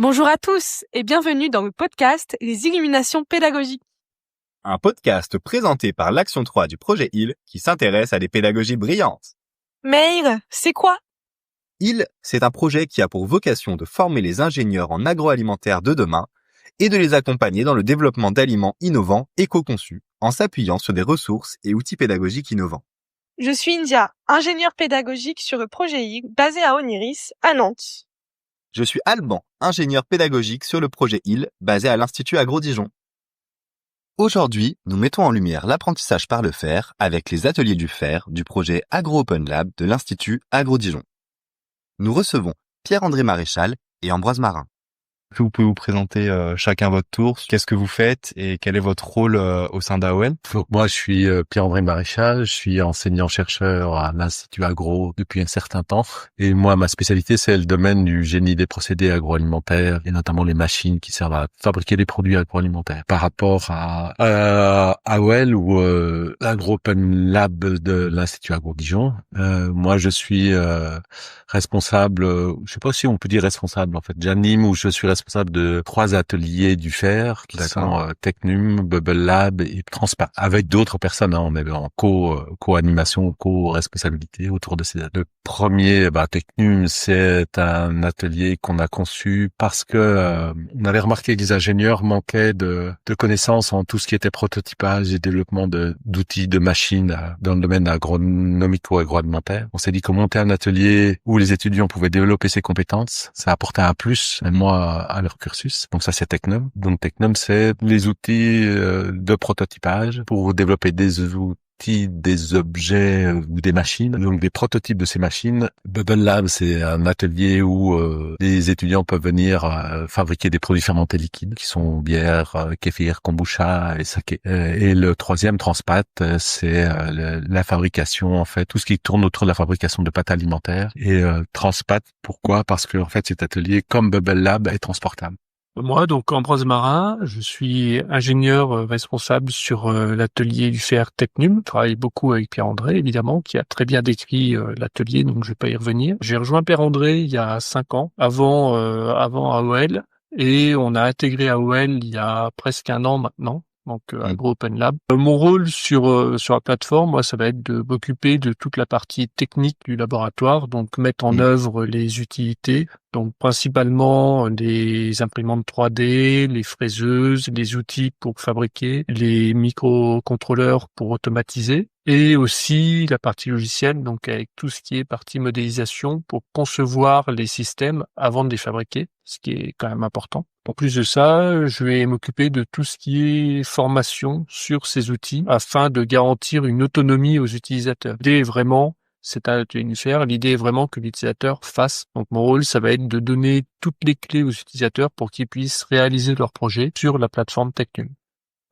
Bonjour à tous et bienvenue dans le podcast Les Illuminations pédagogiques. Un podcast présenté par l'Action 3 du projet HIL qui s'intéresse à des pédagogies brillantes. Mail, c'est quoi? HIL, c'est un projet qui a pour vocation de former les ingénieurs en agroalimentaire de demain et de les accompagner dans le développement d'aliments innovants éco-conçus en s'appuyant sur des ressources et outils pédagogiques innovants. Je suis India, ingénieure pédagogique sur le projet HIL basé à Oniris, à Nantes. Je suis Alban, ingénieur pédagogique sur le projet HIL basé à l'Institut Agro-Dijon. Aujourd'hui, nous mettons en lumière l'apprentissage par le faire avec les ateliers du faire du projet Agro-Open Lab de l'Institut Agro-Dijon. Nous recevons Pierre-André Maréchal et Ambroise Marin. Vous pouvez vous présenter chacun votre tour. Qu'est-ce que vous faites et quel est votre rôle au sein d'AOL? Donc, moi, je suis Pierre-André Maréchal, je suis enseignant-chercheur à l'Institut Agro depuis un certain temps. Et moi, ma spécialité, c'est le domaine du génie des procédés agroalimentaires et notamment les machines qui servent à fabriquer des produits agroalimentaires. Par rapport à AOL ou l'Agro Open Lab de l'Institut Agro-Dijon, moi, je suis responsable, je sais pas si on peut dire responsable en fait. J'anime ou je suis responsable de 3 ateliers du fer qui sont Technum, Bubble Lab et Transpa. Avec d'autres personnes, on est en co-animation, co-responsabilité autour de ces ateliers. Le premier, Technum, c'est un atelier qu'on a conçu parce que on avait remarqué que les ingénieurs manquaient de connaissances en tout ce qui était prototypage et développement d'outils, de machines dans le domaine agronomico-agroalimentaire. On s'est dit que monter un atelier où les étudiants pouvaient développer ces compétences, ça apportait un plus, même moi, à leur cursus. Donc ça, c'est Technum. Donc Technum, c'est les outils de prototypage pour développer des outils, des objets ou des machines. Donc des prototypes de ces machines. Bubble Lab, c'est un atelier où les étudiants peuvent venir fabriquer des produits fermentés liquides qui sont bière, kéfir, kombucha et saké. Et le troisième, Transpat, c'est la fabrication, en fait, tout ce qui tourne autour de la fabrication de pâtes alimentaires. Et Transpat, pourquoi? Parce que en fait, cet atelier, comme Bubble Lab, est transportable. Moi, donc Ambroise Marin, je suis ingénieur responsable sur l'atelier du fer Technum. Je travaille beaucoup avec Pierre-André, évidemment, qui a très bien décrit l'atelier, donc je vais pas y revenir. J'ai rejoint Pierre-André il y a 5 ans, avant AOL, et on a intégré AOL il y a presque 1 an maintenant. Donc Agro Open Lab. Mon rôle sur la plateforme, moi, ça va être de m'occuper de toute la partie technique du laboratoire, donc mettre en œuvre les utilités, donc principalement les imprimantes 3D, les fraiseuses, les outils pour fabriquer, les microcontrôleurs pour automatiser, et aussi la partie logicielle, donc avec tout ce qui est partie modélisation pour concevoir les systèmes avant de les fabriquer, ce qui est quand même important. En plus de ça, je vais m'occuper de tout ce qui est formation sur ces outils afin de garantir une autonomie aux utilisateurs. L'idée est vraiment, c'est un atelier du fer, l'idée est vraiment que l'utilisateur fasse. Donc mon rôle, ça va être de donner toutes les clés aux utilisateurs pour qu'ils puissent réaliser leur projet sur la plateforme Technum.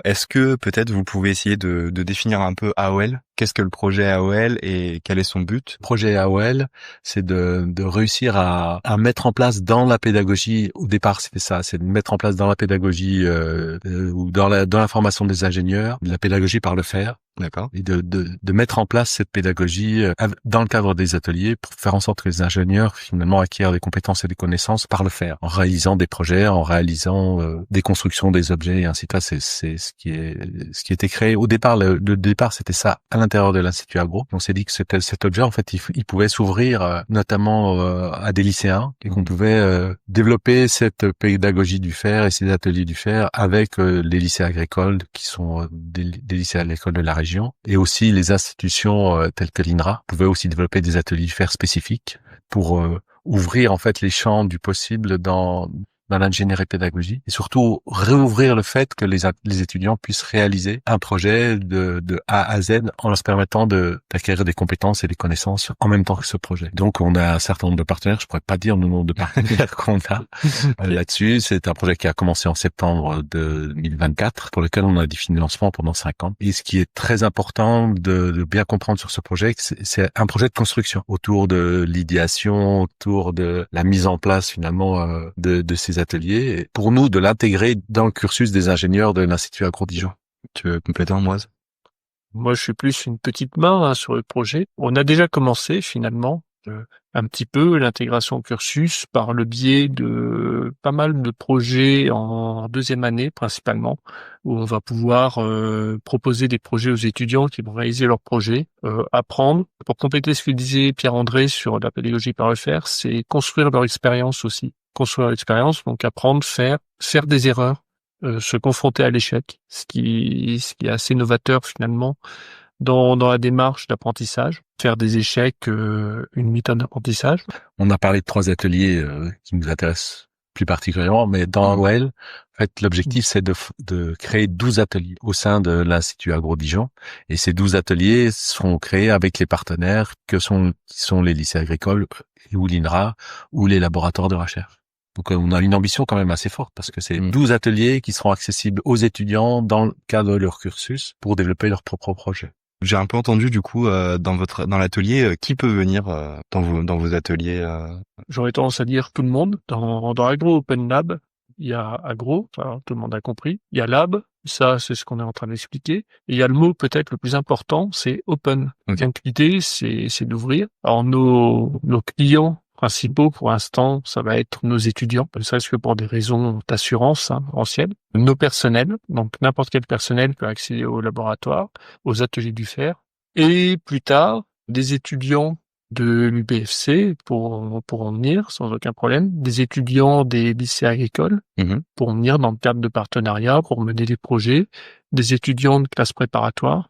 Est-ce que peut-être vous pouvez essayer de définir un peu AOL? Qu'est-ce que le projet AOL et quel est son but? Le projet AOL, c'est de réussir à mettre en place dans la pédagogie, au départ c'était ça, c'est de mettre en place dans la pédagogie ou dans la formation des ingénieurs, de la pédagogie par le faire. D'accord. Et de mettre en place cette pédagogie dans le cadre des ateliers pour faire en sorte que les ingénieurs finalement acquièrent des compétences et des connaissances par le faire, en réalisant des projets, en réalisant des constructions, des objets et ainsi de suite. C'est ce qui était créé au départ. Le départ, c'était ça à l'intérieur de l'Institut Agro. On s'est dit que cet objet, en fait, il pouvait s'ouvrir notamment à des lycéens et qu'on pouvait développer cette pédagogie du fer et ces ateliers du fer avec les lycées agricoles qui sont des lycées agricoles de la région, et aussi les institutions telles que l'INRA pouvaient aussi développer des ateliers du fer spécifiques pour ouvrir en fait les champs du possible dans l'ingénierie pédagogie et surtout réouvrir le fait que les étudiants puissent réaliser un projet de A à Z en leur permettant d'acquérir des compétences et des connaissances en même temps que ce projet. Donc on a un certain nombre de partenaires, je pourrais pas dire le nombre de partenaires qu'on a là-dessus. C'est un projet qui a commencé en septembre 2024 pour lequel on a défini le lancement pendant 5 ans. Et ce qui est très important de bien comprendre sur ce projet, c'est un projet de construction autour de l'idéation, autour de la mise en place finalement de ces ateliers, et pour nous de l'intégrer dans le cursus des ingénieurs de l'Institut Agro-Dijon. Tu veux compléter, Ambroise? Moi, je suis plus une petite main sur le projet. On a déjà commencé finalement un petit peu l'intégration au cursus par le biais de pas mal de projets en deuxième année principalement, où on va pouvoir proposer des projets aux étudiants qui vont réaliser leurs projets, apprendre. Pour compléter ce que disait Pierre-André sur la pédagogie par le faire, c'est construire leur expérience aussi. Construire leur expérience, donc apprendre, faire des erreurs, se confronter à l'échec, ce qui est assez novateur finalement dans la démarche d'apprentissage, faire des échecs une méthode d'apprentissage. On a parlé de 3 ateliers qui nous intéressent plus particulièrement, mais dans AOL, en fait, l'objectif, c'est de créer 12 ateliers au sein de l'Institut Agro-Dijon. Et ces 12 ateliers seront créés avec les partenaires qui sont les lycées agricoles ou l'INRA ou les laboratoires de recherche. Donc, on a une ambition quand même assez forte parce que c'est 12 ateliers qui seront accessibles aux étudiants dans le cadre de leur cursus pour développer leur propre projet. J'ai un peu entendu du coup dans l'atelier qui peut venir dans vos ateliers. J'aurais tendance à dire tout le monde. Dans Agro Open Lab, il y a Agro, enfin, tout le monde a compris. Il y a Lab, ça c'est ce qu'on est en train d'expliquer. Et il y a le mot peut-être le plus important, c'est Open. Okay. Donc l'idée c'est d'ouvrir. Alors nos clients principaux pour l'instant, ça va être nos étudiants, ne serait-ce que pour des raisons d'assurance anciennes. Nos personnels, donc n'importe quel personnel peut accéder au laboratoire, aux ateliers du fer. Et plus tard, des étudiants de l'UPFC pourront venir sans aucun problème, des étudiants des lycées agricoles pourront venir dans le cadre de partenariats pour mener des projets, des étudiants de classes préparatoires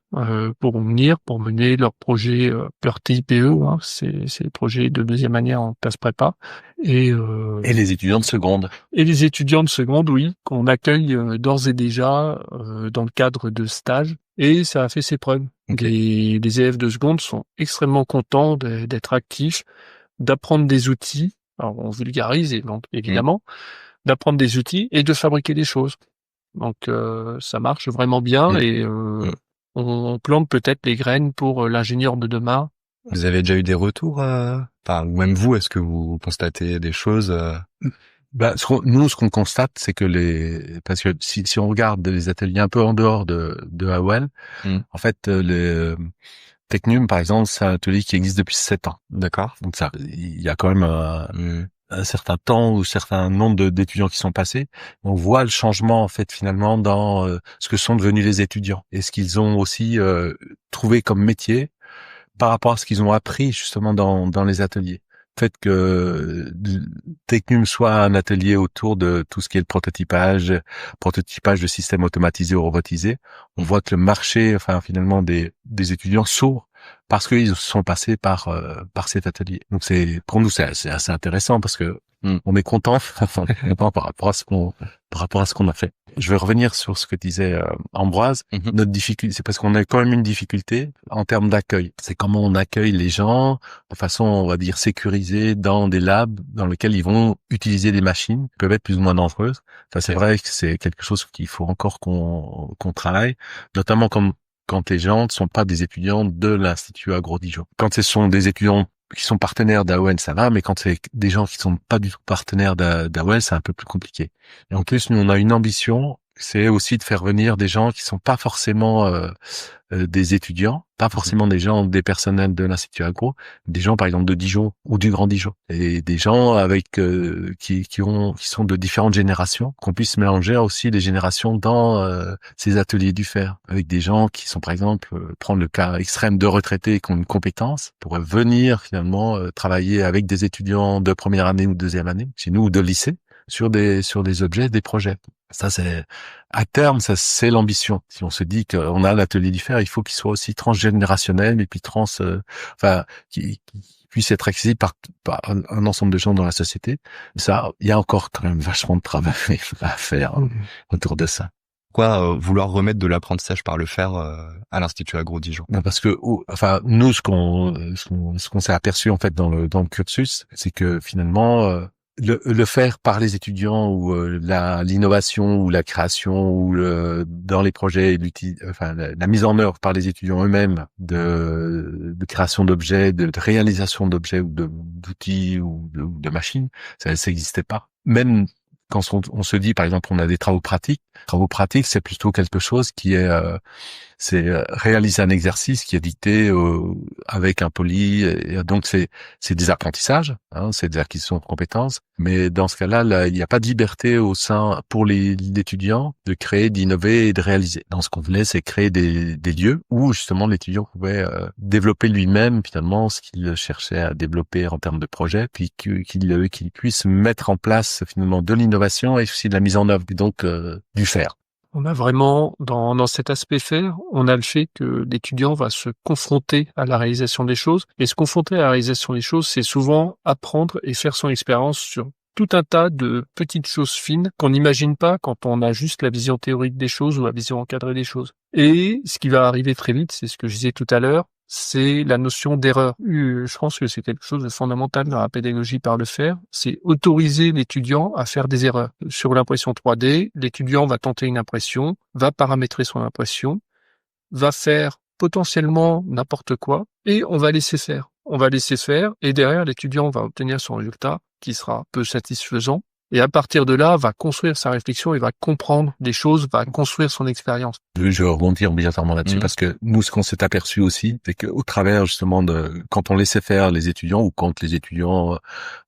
pourront venir pour mener leurs projets, leur TIPE, c'est les projets de deuxième année en classe prépa. Et les étudiants de seconde. Et les étudiants de seconde, oui, qu'on accueille d'ores et déjà dans le cadre de stages. Et ça a fait ses preuves. Okay. Les élèves de seconde sont extrêmement contents d'être actifs, d'apprendre des outils. Alors on vulgarise évidemment, d'apprendre des outils et de fabriquer des choses. Donc ça marche vraiment bien et on plante peut-être les graines pour l'ingénieur de demain. Vous avez déjà eu des retours, ou même vous, est-ce que vous constatez des choses ce qu'on constate, c'est que parce que si on regarde les ateliers un peu en dehors de AOL, en fait, le Technum, par exemple, c'est un atelier qui existe depuis 7 ans. D'accord. Donc il y a quand même un certain temps ou un certain nombre d'étudiants qui sont passés. On voit le changement, en fait, finalement, dans ce que sont devenus les étudiants et ce qu'ils ont aussi trouvé comme métier par rapport à ce qu'ils ont appris, justement, dans les ateliers. Le fait que Technum soit un atelier autour de tout ce qui est le prototypage de systèmes automatisés ou robotisés, on voit que le marché, finalement, des étudiants s'ouvre parce qu'ils sont passés par cet atelier. Donc pour nous, c'est assez intéressant parce que on est content par rapport à ce qu'on a fait. Je vais revenir sur ce que disait Ambroise. Notre difficulté, c'est parce qu'on a quand même une difficulté en termes d'accueil. C'est comment on accueille les gens de façon, on va dire, sécurisée dans des labs dans lesquels ils vont utiliser des machines qui peuvent être plus ou moins dangereuses. C'est vrai que c'est quelque chose qu'il faut encore qu'on travaille, notamment quand les gens ne sont pas des étudiants de l'Institut Agro-Dijon. Quand ce sont des étudiants qui sont partenaires d'AOL, ça va, mais quand c'est des gens qui sont pas du tout partenaires d'AOL, c'est un peu plus compliqué. Et en plus, nous, on a une ambition, c'est aussi de faire venir des gens qui sont pas forcément des étudiants, pas forcément des personnels de l'Institut Agro, des gens, par exemple, de Dijon ou du Grand Dijon. Et des gens avec qui sont de différentes générations, qu'on puisse mélanger aussi les générations dans ces ateliers du fer, avec des gens qui sont, par exemple, prendre le cas extrême de retraités qui ont une compétence, pourraient venir finalement travailler avec des étudiants de première année ou de deuxième année, chez nous, ou de lycée, sur des objets, des projets. Ça, à terme, ça, c'est l'ambition. Si on se dit qu'on a l'atelier du fer, il faut qu'il soit aussi transgénérationnel et puis qui puisse être accessible par un ensemble de gens dans la société. Ça, il y a encore quand même vachement de travail à faire autour de ça. Pourquoi vouloir remettre de l'apprentissage par le fer à l'Institut Agro-Dijon? Parce que, nous, ce qu'on s'est aperçu en fait dans le cursus, c'est que finalement, le faire par les étudiants ou l'innovation ou la création ou dans les projets, la mise en œuvre par les étudiants eux-mêmes de création d'objets, de réalisation d'objets ou d'outils ou de machines, ça n'existait pas. Même quand on se dit, par exemple, on a des travaux pratiques, Travaux pratiques, c'est plutôt quelque chose qui est réaliser un exercice qui est dicté avec un poli, et donc c'est des apprentissages, hein, c'est des acquisitions de compétences, mais dans ce cas-là, là, il n'y a pas de liberté au sein pour l'étudiant de créer, d'innover et de réaliser. Dans ce qu'on voulait, c'est créer des lieux où justement l'étudiant pouvait développer lui-même finalement ce qu'il cherchait à développer en termes de projet, puis qu'il puisse mettre en place finalement de l'innovation et aussi de la mise en œuvre, et donc du faire. On a vraiment, dans cet aspect faire, on a le fait que l'étudiant va se confronter à la réalisation des choses. Et se confronter à la réalisation des choses, c'est souvent apprendre et faire son expérience sur tout un tas de petites choses fines qu'on n'imagine pas quand on a juste la vision théorique des choses ou la vision encadrée des choses. Et ce qui va arriver très vite, c'est ce que je disais tout à l'heure, c'est la notion d'erreur. Je pense que c'est quelque chose de fondamental dans la pédagogie par le faire, c'est autoriser l'étudiant à faire des erreurs. Sur l'impression 3D, l'étudiant va tenter une impression, va paramétrer son impression, va faire potentiellement n'importe quoi, et on va laisser faire. On va laisser faire, et derrière, l'étudiant va obtenir son résultat, qui sera peu satisfaisant, et à partir de là, va construire sa réflexion et va comprendre des choses, va construire son expérience. Je rebondis obligatoirement là-dessus parce que nous, ce qu'on s'est aperçu aussi, c'est qu'au travers justement de quand on laissait faire les étudiants ou quand les étudiants, on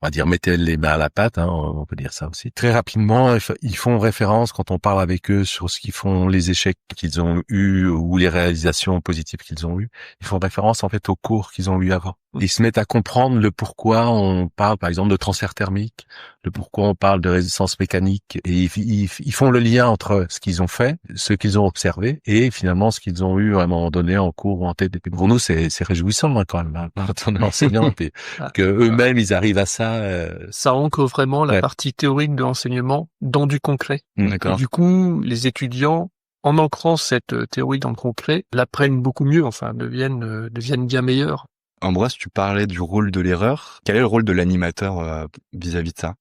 va dire, mettaient les mains à la pâte, hein, on peut dire ça aussi. Très rapidement, ils font référence quand on parle avec eux sur ce qu'ils font, les échecs qu'ils ont eus ou les réalisations positives qu'ils ont eues. Ils font référence en fait aux cours qu'ils ont eu avant. Ils se mettent à comprendre le pourquoi on parle, par exemple, de transfert thermique, le pourquoi on parle de résistance mécanique, et ils font le lien entre ce qu'ils ont fait, ce qu'ils ont observé, et finalement ce qu'ils ont eu à un moment donné en cours ou en tête. Pour nous, c'est réjouissant hein, quand même, hein, quand on est enseignant, et que eux-mêmes ils arrivent à ça. Ça ancre vraiment la partie théorique de l'enseignement dans du concret. D'accord. Et du coup, les étudiants, en ancrant cette théorie dans le concret, l'apprennent beaucoup mieux, enfin deviennent bien meilleurs. Ambroise, tu parlais du rôle de l'erreur. Quel est le rôle de l'animateur vis-à-vis de ça?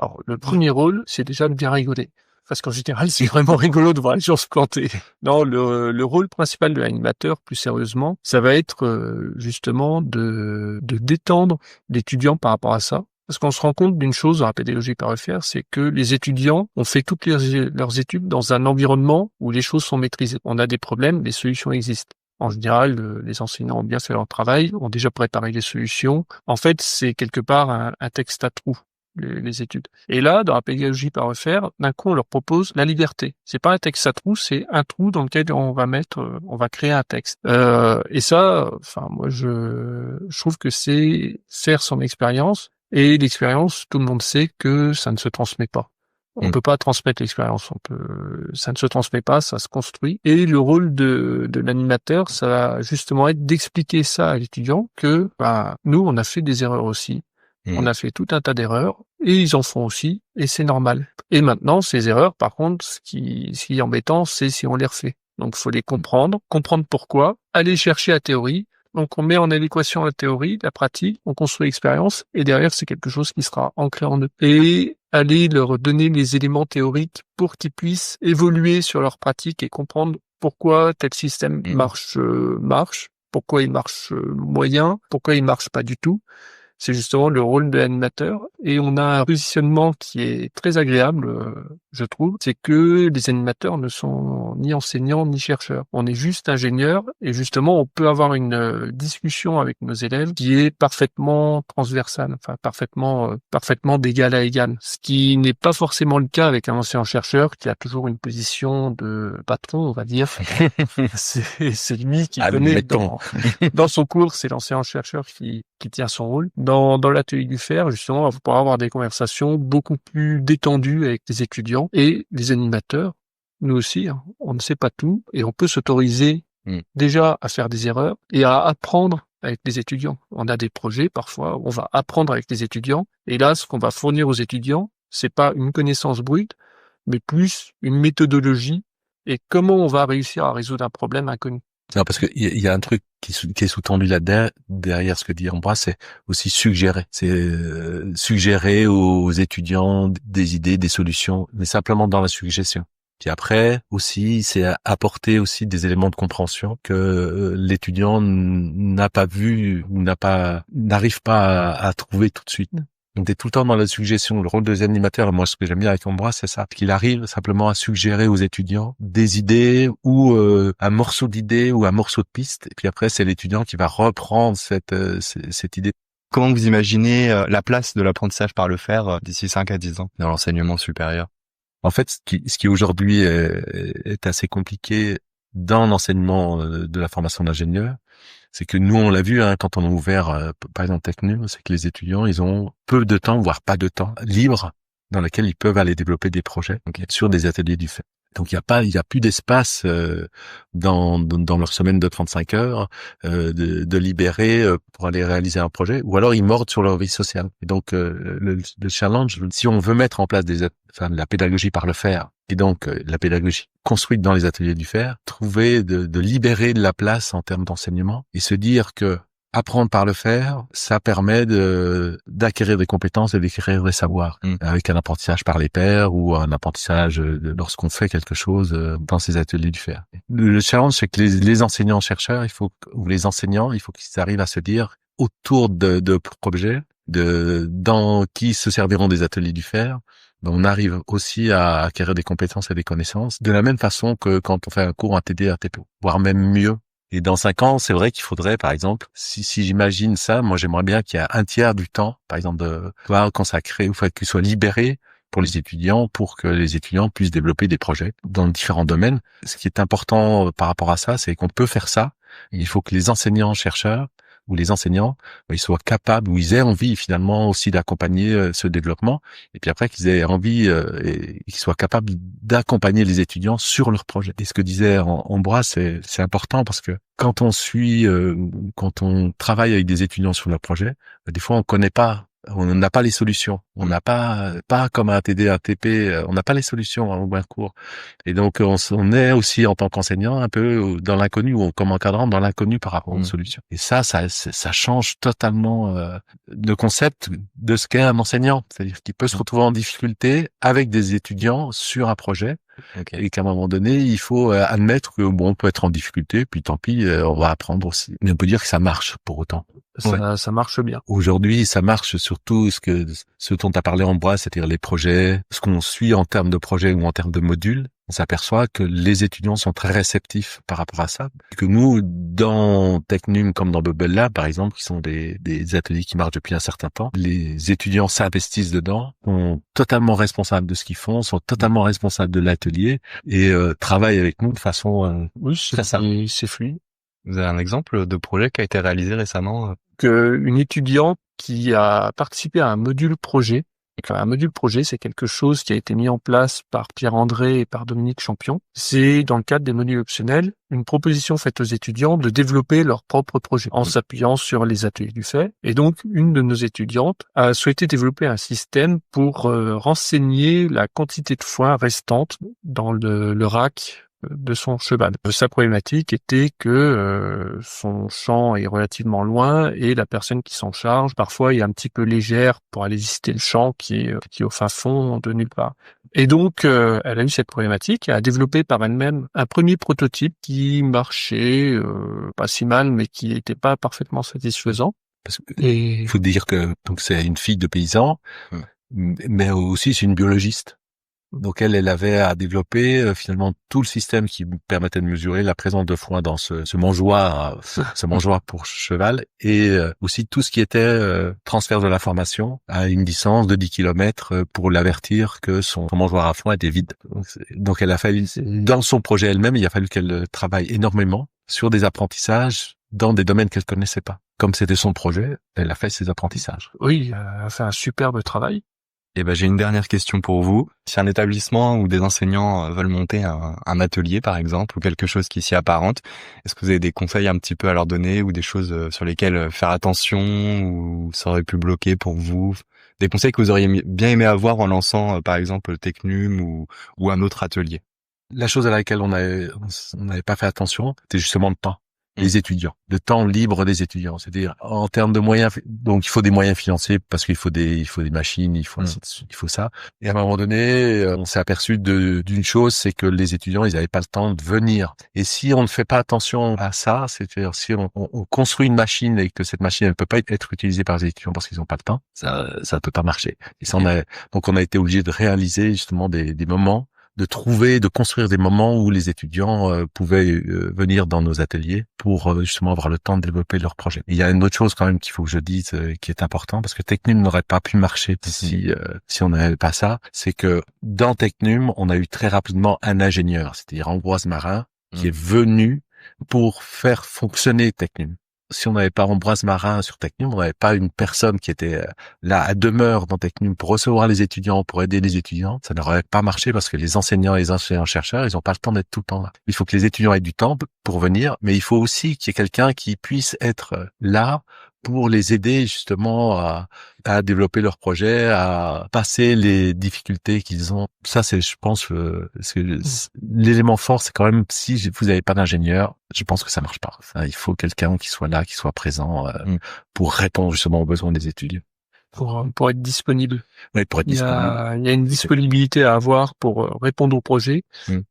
Alors, le premier rôle, c'est déjà de bien rigoler. Parce qu'en général, c'est vraiment rigolo de voir les gens se planter. Non, le rôle principal de l'animateur, plus sérieusement, ça va être justement de détendre l'étudiant par rapport à ça. Parce qu'on se rend compte d'une chose dans la pédagogie par faire, c'est que les étudiants ont fait toutes leurs études dans un environnement où les choses sont maîtrisées. On a des problèmes, les solutions existent. En général, les enseignants ont bien fait leur travail, ont déjà préparé les solutions. En fait, c'est quelque part un texte à trous, les études. Et là, dans la pédagogie par refaire, d'un coup, on leur propose la liberté. C'est pas un texte à trous, c'est un trou dans lequel on va créer un texte. Et ça, enfin, moi, je trouve que c'est faire son expérience. Et l'expérience, tout le monde sait que ça ne se transmet pas. On peut pas transmettre l'expérience, ça ne se transmet pas, ça se construit. Et le rôle de l'animateur, ça va justement être d'expliquer ça à l'étudiant que, nous, on a fait des erreurs aussi. On a fait tout un tas d'erreurs et ils en font aussi et c'est normal. Et maintenant, ces erreurs, par contre, ce qui est embêtant, c'est si on les refait. Donc, faut les comprendre pourquoi, aller chercher la théorie. Donc, on met en adéquation la théorie, la pratique, on construit l'expérience et derrière, c'est quelque chose qui sera ancré en eux. Et aller leur donner les éléments théoriques pour qu'ils puissent évoluer sur leur pratique et comprendre pourquoi tel système marche, pourquoi il marche moyen, pourquoi il marche pas du tout. C'est justement le rôle de l'animateur et on a un positionnement qui est très agréable, je trouve, c'est que les animateurs ne sont ni enseignants ni chercheurs. On est juste ingénieurs et justement on peut avoir une discussion avec nos élèves qui est parfaitement transversale, enfin parfaitement d'égal à égal. Ce qui n'est pas forcément le cas avec un enseignant-chercheur qui a toujours une position de patron, on va dire. c'est lui qui connaît dans son cours, c'est l'enseignant-chercheur qui tient son rôle. Dans l'atelier du faire, justement, on va pouvoir avoir des conversations beaucoup plus détendues avec les étudiants et les animateurs. Nous aussi, hein, on ne sait pas tout et on peut s'autoriser déjà à faire des erreurs et à apprendre avec les étudiants. On a des projets, parfois, on va apprendre avec les étudiants et là, ce qu'on va fournir aux étudiants, c'est pas une connaissance brute, mais plus une méthodologie et comment on va réussir à résoudre un problème inconnu. Non, parce que il y a un truc qui est sous-tendu là derrière ce que dit Ambroise, c'est aussi suggérer. C'est suggérer aux étudiants des idées, des solutions, mais simplement dans la suggestion. Puis après aussi, c'est apporter aussi des éléments de compréhension que l'étudiant n'a pas vu ou n'arrive pas à trouver tout de suite. On est tout le temps dans la suggestion. Le rôle des animateurs, et moi, ce que j'aime bien avec Ambroise, c'est ça. Qu'il arrive simplement à suggérer aux étudiants des idées ou un morceau d'idée ou un morceau de piste. Et puis après, c'est l'étudiant qui va reprendre cette idée. Comment vous imaginez la place de l'apprentissage par le faire d'ici 5 à 10 ans dans l'enseignement supérieur? En fait, ce qui aujourd'hui est assez compliqué dans l'enseignement de la formation d'ingénieur, c'est que nous, on l'a vu quand on a ouvert, par exemple, Technum, c'est que les étudiants, ils ont peu de temps, voire pas de temps libre dans lequel ils peuvent aller développer des projets sur des ateliers du fait. Donc il y a plus d'espace dans leur semaine de 35 heures de libérer pour aller réaliser un projet, ou alors ils mordent sur leur vie sociale. Et donc le challenge, si on veut mettre en place de la pédagogie par le faire, et donc la pédagogie construite dans les ateliers du faire, trouver de libérer de la place en termes d'enseignement et se dire que apprendre par le faire, ça permet d'acquérir des compétences et d'acquérir des savoirs avec un apprentissage par les pairs ou un apprentissage lorsqu'on fait quelque chose dans ces ateliers du faire. Le challenge, c'est que les enseignants-chercheurs, il faut qu'ils arrivent à se dire autour de projets, dans qui se serviront des ateliers du faire, on arrive aussi à acquérir des compétences et des connaissances de la même façon que quand on fait un cours en TD, un TPO, voire même mieux. Et dans 5 ans, c'est vrai qu'il faudrait, par exemple, si j'imagine ça, moi j'aimerais bien qu'il y ait un tiers du temps, par exemple, de consacré, ou qu'il soit libéré pour les étudiants, pour que les étudiants puissent développer des projets dans différents domaines. Ce qui est important par rapport à ça, c'est qu'on peut faire ça. Il faut que les enseignants-chercheurs ou les enseignants, ils soient capables, ou ils aient envie finalement aussi d'accompagner ce développement, et puis après qu'ils aient envie et qu'ils soient capables d'accompagner les étudiants sur leurs projets. Et ce que disait Ambroise, c'est important parce que quand on travaille avec des étudiants sur leurs projets, des fois on n'a pas les solutions. On n'a pas comme un TD, un TP, on n'a pas les solutions au bon cours. Et donc, on est aussi, en tant qu'enseignant, un peu dans l'inconnu, ou comme encadrant dans l'inconnu par rapport aux solutions. Et ça change totalement le concept de ce qu'est un enseignant. C'est-à-dire qu'il peut se retrouver en difficulté avec des étudiants sur un projet. Okay. Et qu'à un moment donné, il faut admettre que on peut être en difficulté, puis tant pis, on va apprendre aussi. Mais on peut dire que ça marche pour autant. Ça marche bien. Aujourd'hui, ça marche surtout ce dont tu as parlé, Ambroise, c'est-à-dire les projets, ce qu'on suit en termes de projets ou en termes de modules. On s'aperçoit que les étudiants sont très réceptifs par rapport à ça. Que nous, dans Technum comme dans Bubble Lab, par exemple, qui sont des ateliers qui marchent depuis un certain temps, les étudiants s'investissent dedans, sont totalement responsables de ce qu'ils font, sont totalement responsables de l'atelier et travaillent avec nous de façon très simple. C'est fluide. Vous avez un exemple de projet qui a été réalisé récemment? Une étudiante qui a participé à un module projet. Un module projet, c'est quelque chose qui a été mis en place par Pierre-André et par Dominique Champion. C'est, dans le cadre des modules optionnels, une proposition faite aux étudiants de développer leur propre projet en s'appuyant sur les ateliers du fait. Et donc, une de nos étudiantes a souhaité développer un système pour renseigner la quantité de foin restante dans le rack de son cheval. Sa problématique était que son champ est relativement loin et la personne qui s'en charge parfois est un petit peu légère pour aller visiter le champ qui est au fin fond de nulle part. Et donc elle a eu cette problématique, elle a développé par elle-même un premier prototype qui marchait pas si mal mais qui n'était pas parfaitement satisfaisant. Parce que il faut dire que donc c'est une fille de paysan, mais aussi c'est une biologiste. Donc elle avait à développer finalement tout le système qui permettait de mesurer la présence de foin dans ce mangeoire, pour cheval, et aussi tout ce qui était transfert de l'information à une distance de 10 km pour l'avertir que son mangeoire à foin était vide. Donc elle a fallu, dans son projet elle-même, il a fallu qu'elle travaille énormément sur des apprentissages dans des domaines qu'elle connaissait pas. Comme c'était son projet, elle a fait ses apprentissages. Oui, elle a fait un superbe travail. J'ai une dernière question pour vous. Si un établissement ou des enseignants veulent monter un atelier, par exemple, ou quelque chose qui s'y apparente, est-ce que vous avez des conseils un petit peu à leur donner ou des choses sur lesquelles faire attention ou ça aurait pu bloquer pour vous? Des conseils que vous auriez bien aimé avoir en lançant, par exemple, Technum ou un autre atelier? La chose à laquelle on n'avait pas fait attention, c'était justement le temps. les étudiants, le temps libre des étudiants. C'est-à-dire, en termes de moyens, donc il faut des moyens financiers parce qu'il faut des machines, il faut ça. Et à un moment donné, on s'est aperçu d'une chose, c'est que les étudiants, ils n'avaient pas le temps de venir. Et si on ne fait pas attention à ça, c'est-à-dire si on construit une machine et que cette machine ne peut pas être utilisée par les étudiants parce qu'ils n'ont pas le temps, ça ne peut pas marcher. Et ça, donc on a été obligé de réaliser justement des moments, de construire des moments où les étudiants pouvaient venir dans nos ateliers pour justement avoir le temps de développer leurs projets. Et il y a une autre chose quand même qu'il faut que je dise qui est important, parce que Technum n'aurait pas pu marcher si on n'avait pas ça, c'est que dans Technum, on a eu très rapidement un ingénieur, c'est-à-dire Ambroise Marin, qui est venu pour faire fonctionner Technum. Si on n'avait pas Ambroise Marin sur Technum, on n'avait pas une personne qui était là à demeure dans Technum pour recevoir les étudiants, pour aider les étudiants, ça n'aurait pas marché parce que les enseignants et les enseignants-chercheurs, ils n'ont pas le temps d'être tout le temps là. Il faut que les étudiants aient du temps pour venir, mais il faut aussi qu'il y ait quelqu'un qui puisse être là pour les aider justement à développer leur projet, à passer les difficultés qu'ils ont. Ça, c'est, je pense, l'élément fort, c'est quand même, si vous n'avez pas d'ingénieur, je pense que ça marche pas. Enfin, il faut quelqu'un qui soit là, qui soit présent pour répondre justement aux besoins des étudiants. Pour être disponible. Oui, pour être disponible. Il y a une disponibilité à avoir pour répondre aux projets,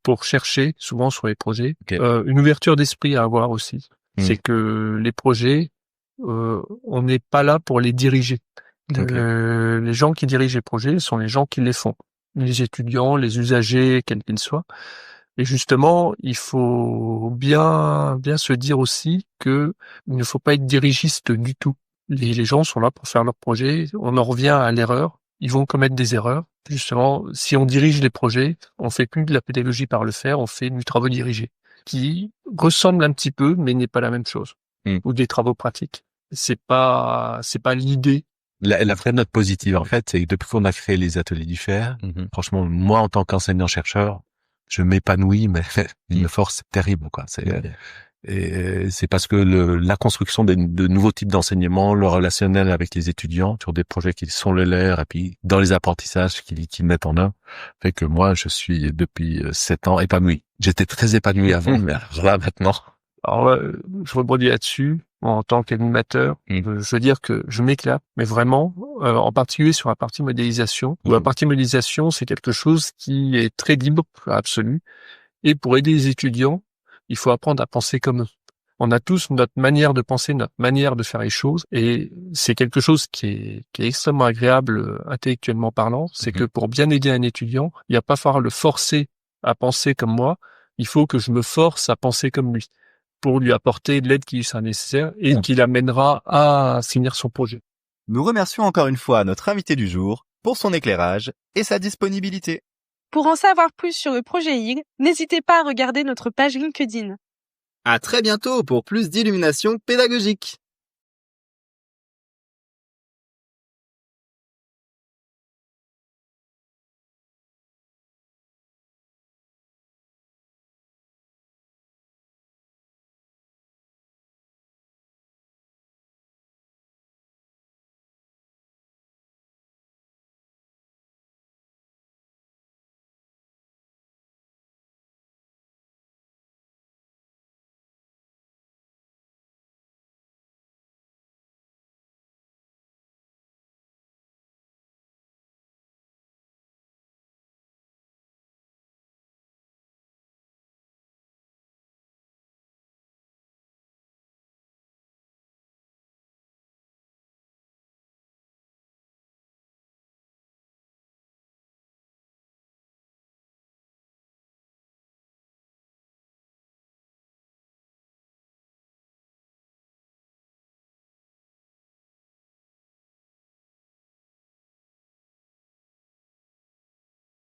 pour chercher souvent sur les projets. Okay. Une ouverture d'esprit à avoir aussi. C'est que les projets, on n'est pas là pour les diriger. Okay. Les gens qui dirigent les projets sont les gens qui les font. Les étudiants, les usagers, quels qu'ils soient. Et justement, il faut bien se dire aussi que il ne faut pas être dirigiste du tout. Les gens sont là pour faire leur projet. On en revient à l'erreur. Ils vont commettre des erreurs. Justement, si on dirige les projets, on fait plus de la pédagogie par le faire, on fait du travail dirigé, qui ressemble un petit peu, mais n'est pas la même chose. Ou des travaux pratiques. C'est pas l'idée. La vraie note positive, en fait, c'est que depuis qu'on a créé les ateliers du FAIR, franchement, moi, en tant qu'enseignant-chercheur, je m'épanouis, mais une force terrible, quoi. Et c'est parce que la construction de nouveaux types d'enseignement, le relationnel avec les étudiants sur des projets qui sont les leurs, et puis dans les apprentissages qu'ils mettent en œuvre, fait que moi, je suis depuis 7 ans épanoui. J'étais très épanoui avant, mais là, maintenant. Alors, je rebondis là-dessus. En tant qu'animateur, je veux dire que je m'éclate, mais vraiment, en particulier sur la partie modélisation, où la partie modélisation, c'est quelque chose qui est très libre, absolu. Et pour aider les étudiants, il faut apprendre à penser comme eux. On a tous notre manière de penser, notre manière de faire les choses, et c'est quelque chose qui est extrêmement agréable intellectuellement parlant. C'est que pour bien aider un étudiant, il n'y a pas falloir le forcer à penser comme moi. Il faut que je me force à penser comme lui, pour lui apporter l'aide qui sera nécessaire et qui l'amènera à finir son projet. Nous remercions encore une fois notre invité du jour pour son éclairage et sa disponibilité. Pour en savoir plus sur le projet IG, n'hésitez pas à regarder notre page LinkedIn. À très bientôt pour plus d'illumination pédagogique.